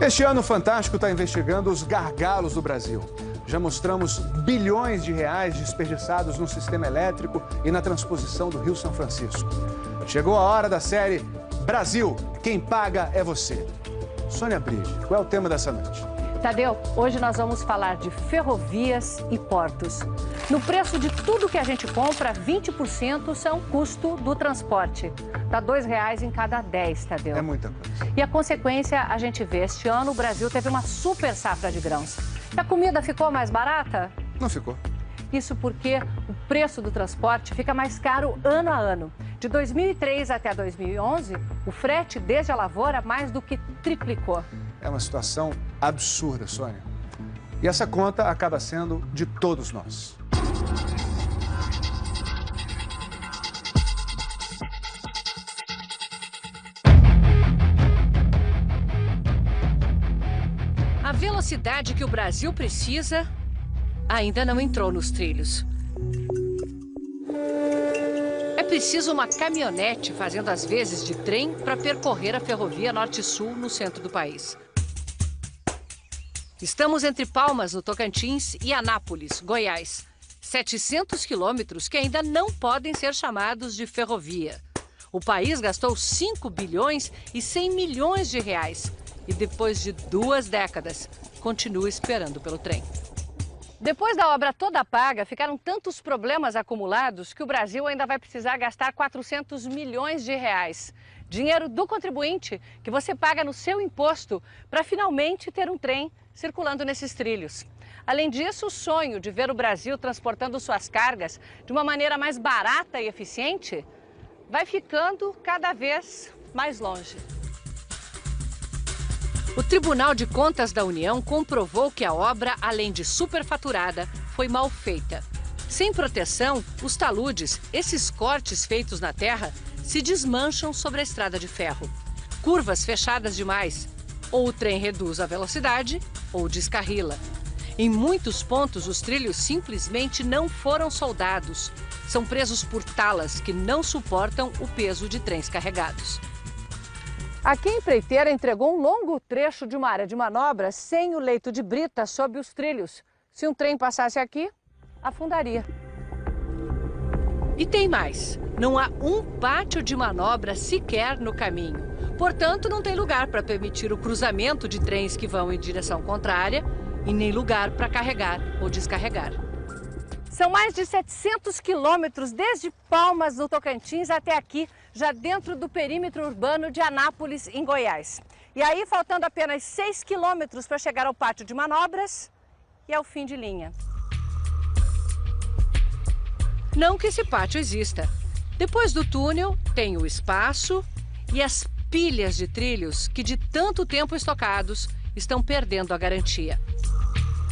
Este ano, o Fantástico está investigando os gargalos do Brasil. Já mostramos bilhões de reais desperdiçados no sistema elétrico e na transposição do Rio São Francisco. Chegou a hora da série Brasil, quem paga é você. Sônia Bride, qual é o tema dessa noite? Tadeu, hoje nós vamos falar de ferrovias e portos. No preço de tudo que a gente compra, 20% são custo do transporte. Dá R$2 em cada 10, Tadeu. É muita coisa. E a consequência a gente vê. Este ano o Brasil teve uma super safra de grãos. E a comida ficou mais barata? Não ficou. Isso porque o preço do transporte fica mais caro ano a ano. De 2003 até 2011, o frete desde a lavoura mais do que triplicou. É uma situação absurda, Sônia. E essa conta acaba sendo de todos nós. A velocidade que o Brasil precisa ainda não entrou nos trilhos. É preciso uma caminhonete fazendo as vezes de trem para percorrer a ferrovia Norte-Sul no centro do país. Estamos entre Palmas, no Tocantins, e Anápolis, Goiás. 700 quilômetros que ainda não podem ser chamados de ferrovia. O país gastou 5 bilhões e 100 milhões de reais. E depois de 2 décadas, continua esperando pelo trem. Depois da obra toda paga, ficaram tantos problemas acumulados que o Brasil ainda vai precisar gastar 400 milhões de reais. Dinheiro do contribuinte que você paga no seu imposto para finalmente ter um trem circulando nesses trilhos. Além disso, o sonho de ver o Brasil transportando suas cargas de uma maneira mais barata e eficiente vai ficando cada vez mais longe. O Tribunal de Contas da União comprovou que a obra, além de superfaturada, foi mal feita. Sem proteção, os taludes, esses cortes feitos na terra, se desmancham sobre a estrada de ferro. Curvas fechadas demais. Ou o trem reduz a velocidade, ou descarrila. Em muitos pontos, os trilhos simplesmente não foram soldados. São presos por talas que não suportam o peso de trens carregados. Aqui a empreiteira entregou um longo trecho de uma área de manobra sem o leito de brita sob os trilhos. Se um trem passasse aqui, afundaria. E tem mais. Não há um pátio de manobra sequer no caminho. Portanto, não tem lugar para permitir o cruzamento de trens que vão em direção contrária e nem lugar para carregar ou descarregar. São mais de 700 quilômetros desde Palmas, no Tocantins, até aqui, já dentro do perímetro urbano de Anápolis, em Goiás. E aí, faltando apenas 6 quilômetros para chegar ao pátio de manobras e ao fim de linha. Não que esse pátio exista. Depois do túnel, tem o espaço e as pilhas de trilhos que, de tanto tempo estocados, estão perdendo a garantia.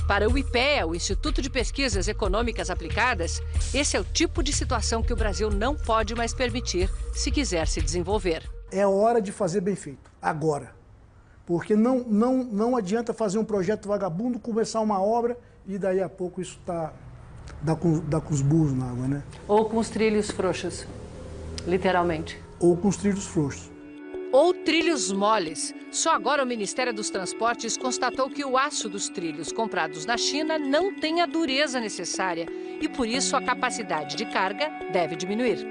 Para o IPEA, o Instituto de Pesquisas Econômicas Aplicadas, esse é o tipo de situação que o Brasil não pode mais permitir se quiser se desenvolver. É hora de fazer bem feito, agora. Porque não adianta fazer um projeto vagabundo, começar uma obra e daí a pouco isso dá com os burros na água, né? Ou com os trilhos frouxos, literalmente. Ou com os trilhos frouxos. Ou trilhos moles. Só agora o Ministério dos Transportes constatou que o aço dos trilhos comprados na China não tem a dureza necessária e, por isso, a capacidade de carga deve diminuir.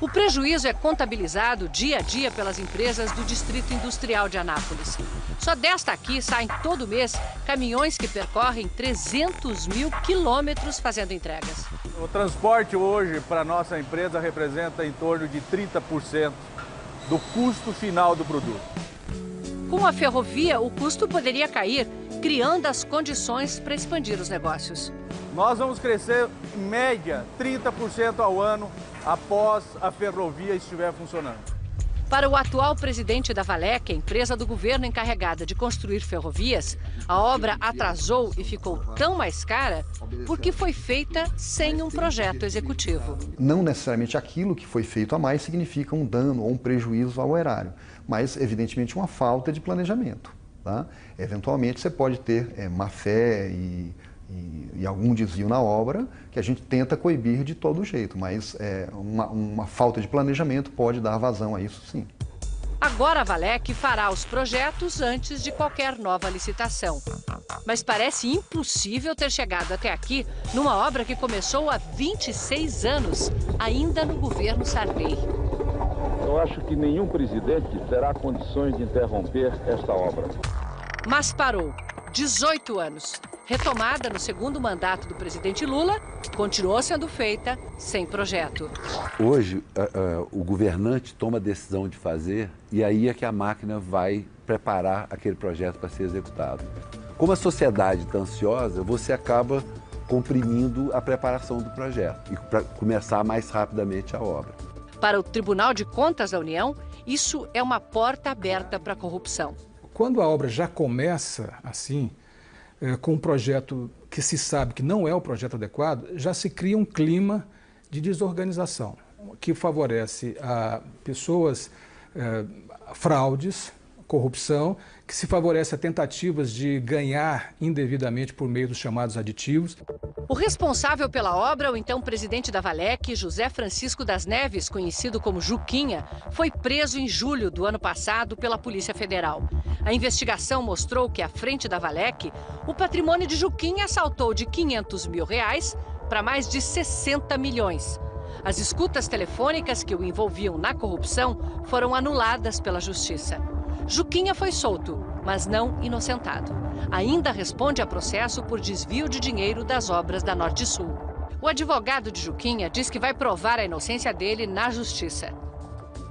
O prejuízo é contabilizado dia a dia pelas empresas do Distrito Industrial de Anápolis. Só desta aqui saem todo mês caminhões que percorrem 300 mil quilômetros fazendo entregas. O transporte hoje para a nossa empresa representa em torno de 30% do custo final do produto. Com a ferrovia, o custo poderia cair, criando as condições para expandir os negócios. Nós vamos crescer, em média, 30% ao ano após a ferrovia estiver funcionando. Para o atual presidente da Valec, a empresa do governo encarregada de construir ferrovias, a obra atrasou e ficou tão mais cara porque foi feita sem um projeto executivo. Não necessariamente aquilo que foi feito a mais significa um dano ou um prejuízo ao erário, mas evidentemente uma falta de planejamento. Tá? Eventualmente você pode ter má-fé e algum desvio na obra que a gente tenta coibir de todo jeito, mas uma falta de planejamento pode dar vazão a isso, sim. Agora a Valec fará os projetos antes de qualquer nova licitação. Mas parece impossível ter chegado até aqui numa obra que começou há 26 anos, ainda no governo Sarney. Eu acho que nenhum presidente terá condições de interromper esta obra. Mas parou. 18 anos. Retomada no segundo mandato do presidente Lula, continuou sendo feita sem projeto. Hoje, o governante toma a decisão de fazer e aí é que a máquina vai preparar aquele projeto para ser executado. Como a sociedade está ansiosa, você acaba comprimindo a preparação do projeto e para começar mais rapidamente a obra. Para o Tribunal de Contas da União, isso é uma porta aberta para a corrupção. Quando a obra já começa assim, com um projeto que se sabe que não é o projeto adequado, já se cria um clima de desorganização, que favorece a pessoas, fraudes, corrupção, que se favorece a tentativas de ganhar indevidamente por meio dos chamados aditivos. O responsável pela obra, o então presidente da Valec, José Francisco das Neves, conhecido como Juquinha, foi preso em julho do ano passado pela Polícia Federal. A investigação mostrou que, à frente da Valec, o patrimônio de Juquinha saltou de R$500 mil para mais de 60 milhões. As escutas telefônicas que o envolviam na corrupção foram anuladas pela Justiça. Juquinha foi solto, mas não inocentado. Ainda responde a processo por desvio de dinheiro das obras da Norte-Sul. O advogado de Juquinha diz que vai provar a inocência dele na Justiça.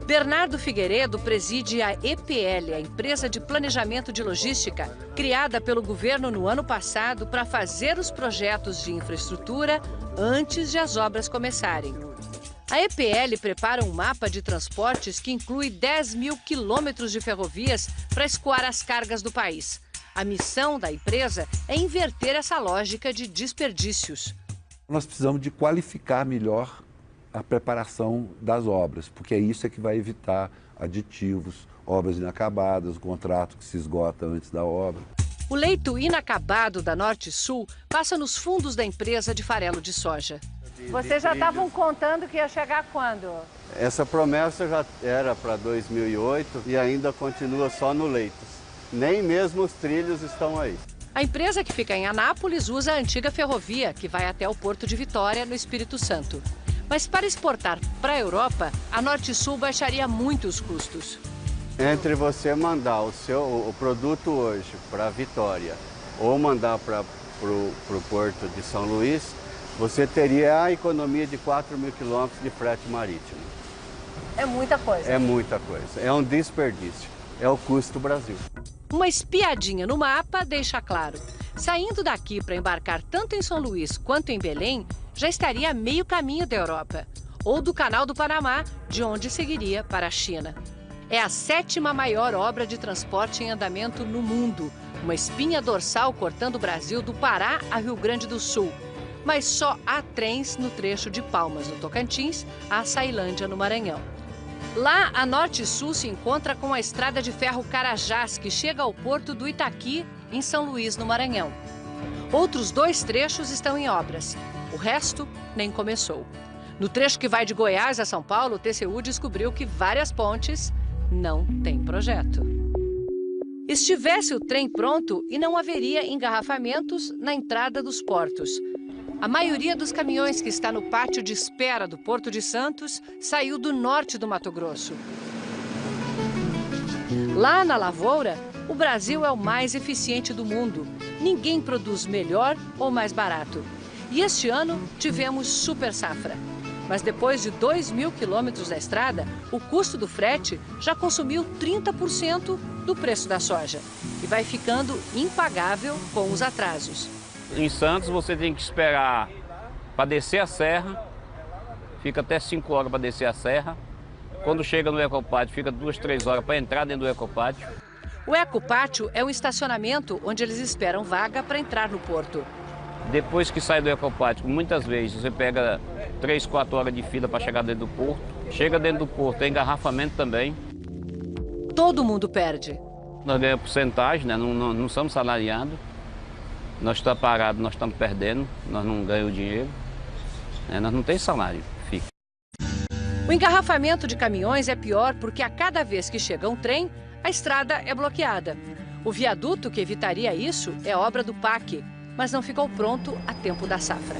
Bernardo Figueiredo preside a EPL, a empresa de planejamento de logística, criada pelo governo no ano passado para fazer os projetos de infraestrutura antes de as obras começarem. A EPL prepara um mapa de transportes que inclui 10 mil quilômetros de ferrovias para escoar as cargas do país. A missão da empresa é inverter essa lógica de desperdícios. Nós precisamos de qualificar melhor a preparação das obras, porque é isso que vai evitar aditivos, obras inacabadas, o contrato que se esgota antes da obra. O leito inacabado da Norte-Sul passa nos fundos da empresa de farelo de soja. Vocês já estavam contando que ia chegar quando? Essa promessa já era para 2008 e ainda continua só no leito. Nem mesmo os trilhos estão aí. A empresa que fica em Anápolis usa a antiga ferrovia, que vai até o Porto de Vitória, no Espírito Santo. Mas para exportar para a Europa, a Norte-Sul baixaria muito os custos. Entre você mandar o produto hoje para Vitória ou mandar para o Porto de São Luís, você teria a economia de 4 mil quilômetros de frete marítimo. É muita coisa. É muita coisa. É um desperdício. É o custo do Brasil. Uma espiadinha no mapa deixa claro. Saindo daqui para embarcar tanto em São Luís quanto em Belém, já estaria a meio caminho da Europa. Ou do Canal do Panamá, de onde seguiria para a China. É a 7ª maior obra de transporte em andamento no mundo. Uma espinha dorsal cortando o Brasil do Pará a Rio Grande do Sul. Mas só há trens no trecho de Palmas, no Tocantins, a Açailândia, no Maranhão. Lá, a Norte-Sul se encontra com a estrada de ferro Carajás, que chega ao porto do Itaqui, em São Luís, no Maranhão. Outros 2 trechos estão em obras. O resto nem começou. No trecho que vai de Goiás a São Paulo, o TCU descobriu que várias pontes não têm projeto. Estivesse o trem pronto e não haveria engarrafamentos na entrada dos portos. A maioria dos caminhões que está no pátio de espera do Porto de Santos saiu do norte do Mato Grosso. Lá na lavoura, o Brasil é o mais eficiente do mundo. Ninguém produz melhor ou mais barato. E este ano tivemos super safra. Mas depois de 2 mil quilômetros da estrada, o custo do frete já consumiu 30% do preço da soja. E vai ficando impagável com os atrasos. Em Santos você tem que esperar para descer a serra, fica até 5 horas para descer a serra. Quando chega no Ecopátio, fica 2, 3 horas para entrar dentro do Ecopátio. O Ecopátio é um estacionamento onde eles esperam vaga para entrar no porto. Depois que sai do Ecopátio, muitas vezes você pega 3, 4 horas de fila para chegar dentro do porto. Chega dentro do porto, tem engarrafamento também. Todo mundo perde. Nós ganhamos porcentagem, né? Não somos salariados. Nós estamos parados, nós estamos perdendo, nós não ganhamos dinheiro, né? Nós não temos salário, fica. O engarrafamento de caminhões é pior porque a cada vez que chega um trem, a estrada é bloqueada. O viaduto que evitaria isso é obra do PAC, mas não ficou pronto a tempo da safra.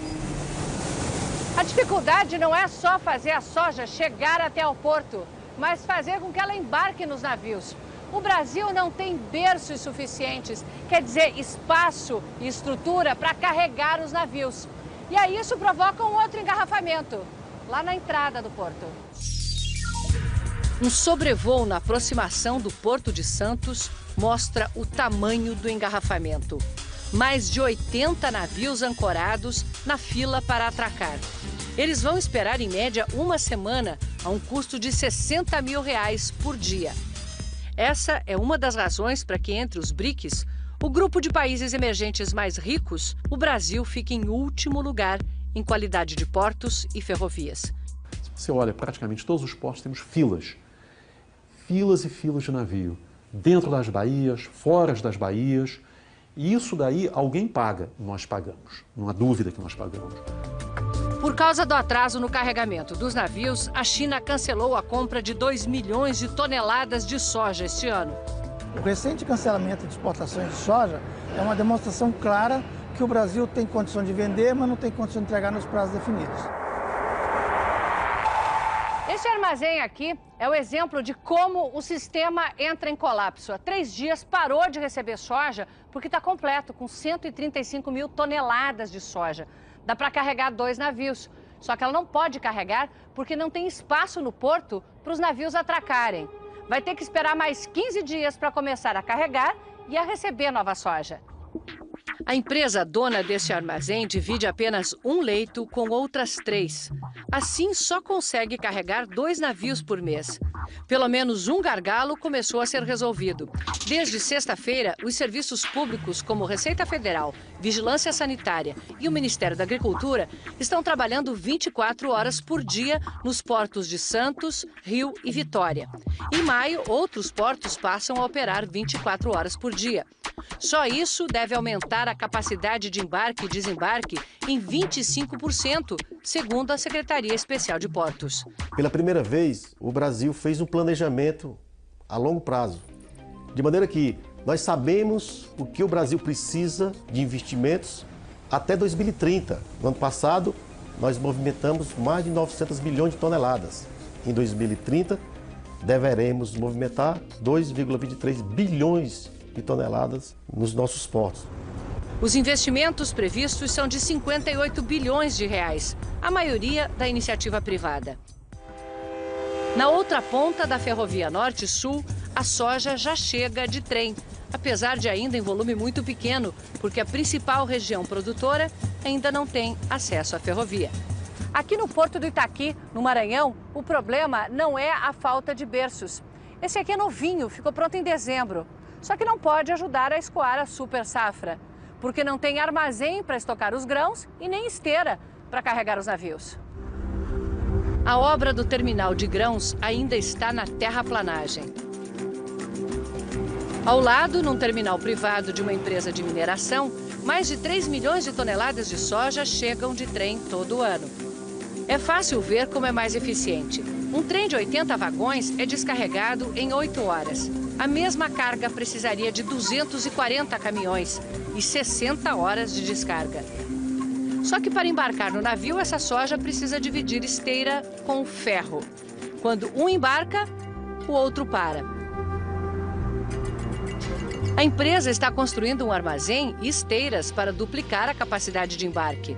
A dificuldade não é só fazer a soja chegar até o porto, mas fazer com que ela embarque nos navios. O Brasil não tem berços suficientes, quer dizer, espaço e estrutura para carregar os navios. E aí isso provoca um outro engarrafamento, lá na entrada do porto. Um sobrevoo na aproximação do Porto de Santos mostra o tamanho do engarrafamento. Mais de 80 navios ancorados na fila para atracar. Eles vão esperar, em média, uma semana, a um custo de R$60 mil por dia. Essa é uma das razões para que, entre os BRICS, o grupo de países emergentes mais ricos, o Brasil fica em último lugar em qualidade de portos e ferrovias. Se você olha praticamente todos os portos, temos filas. Filas e filas de navio. Dentro das baías, fora das baías. E isso daí alguém paga, nós pagamos. Não há dúvida que nós pagamos. Por causa do atraso no carregamento dos navios, a China cancelou a compra de 2 milhões de toneladas de soja este ano. O recente cancelamento de exportações de soja é uma demonstração clara que o Brasil tem condição de vender, mas não tem condição de entregar nos prazos definidos. Esse armazém aqui é o exemplo de como o sistema entra em colapso. Há 3 dias parou de receber soja porque está completo, com 135 mil toneladas de soja. Dá para carregar 2 navios, só que ela não pode carregar porque não tem espaço no porto para os navios atracarem. Vai ter que esperar mais 15 dias para começar a carregar e a receber nova soja. A empresa dona desse armazém divide apenas um leito com outras 3. Assim, só consegue carregar 2 navios por mês. Pelo menos um gargalo começou a ser resolvido. Desde sexta-feira, os serviços públicos como Receita Federal, Vigilância Sanitária e o Ministério da Agricultura estão trabalhando 24 horas por dia nos portos de Santos, Rio e Vitória. Em maio, outros portos passam a operar 24 horas por dia. Só isso deve aumentar a capacidade de embarque e desembarque em 25%, segundo a Secretaria Especial de Portos. Pela primeira vez, o Brasil fez um planejamento a longo prazo, de maneira que nós sabemos o que o Brasil precisa de investimentos até 2030. No ano passado, nós movimentamos mais de 900 milhões de toneladas. Em 2030, deveremos movimentar 2,23 bilhões de toneladas nos nossos portos. Os investimentos previstos são de 58 bilhões de reais, a maioria da iniciativa privada. Na outra ponta da Ferrovia Norte-Sul, a soja já chega de trem, apesar de ainda em volume muito pequeno, porque a principal região produtora ainda não tem acesso à ferrovia. Aqui no Porto do Itaqui, no Maranhão, o problema não é a falta de berços. Esse aqui é novinho, ficou pronto em dezembro. Só que não pode ajudar a escoar a super safra, porque não tem armazém para estocar os grãos e nem esteira para carregar os navios. A obra do terminal de grãos ainda está na terraplanagem. Ao lado, num terminal privado de uma empresa de mineração, mais de 3 milhões de toneladas de soja chegam de trem todo ano. É fácil ver como é mais eficiente. Um trem de 80 vagões é descarregado em 8 horas. A mesma carga precisaria de 240 caminhões e 60 horas de descarga. Só que para embarcar no navio, essa soja precisa dividir esteira com ferro. Quando um embarca, o outro para. A empresa está construindo um armazém e esteiras para duplicar a capacidade de embarque.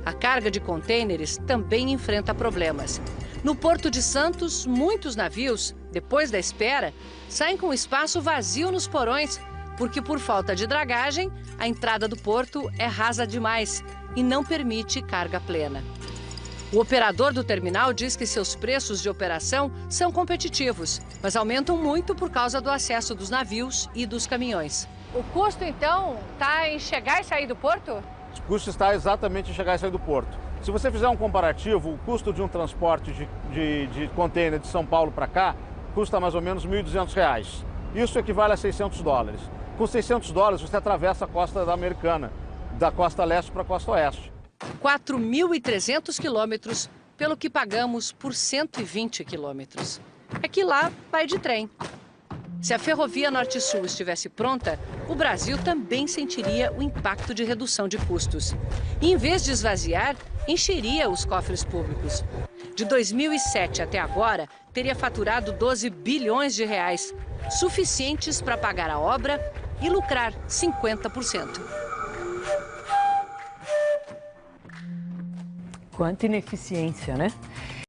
A carga de contêineres também enfrenta problemas. No Porto de Santos, muitos navios, depois da espera, saem com espaço vazio nos porões, porque por falta de dragagem, a entrada do porto é rasa demais e não permite carga plena. O operador do terminal diz que seus preços de operação são competitivos, mas aumentam muito por causa do acesso dos navios e dos caminhões. O custo, então, está em chegar e sair do porto? O custo está exatamente em chegar e sair do porto. Se você fizer um comparativo, o custo de um transporte de contêiner de São Paulo para cá custa mais ou menos R$ 1.200. Isso equivale a $600. Com $600 você atravessa a costa americana, da costa leste para a costa oeste. 4.300 quilômetros pelo que pagamos por 120 quilômetros. É que lá vai de trem. Se a ferrovia Norte-Sul estivesse pronta, o Brasil também sentiria o impacto de redução de custos. E, em vez de esvaziar, encheria os cofres públicos. De 2007 até agora, teria faturado 12 bilhões de reais, suficientes para pagar a obra e lucrar 50%. Quanta ineficiência, né?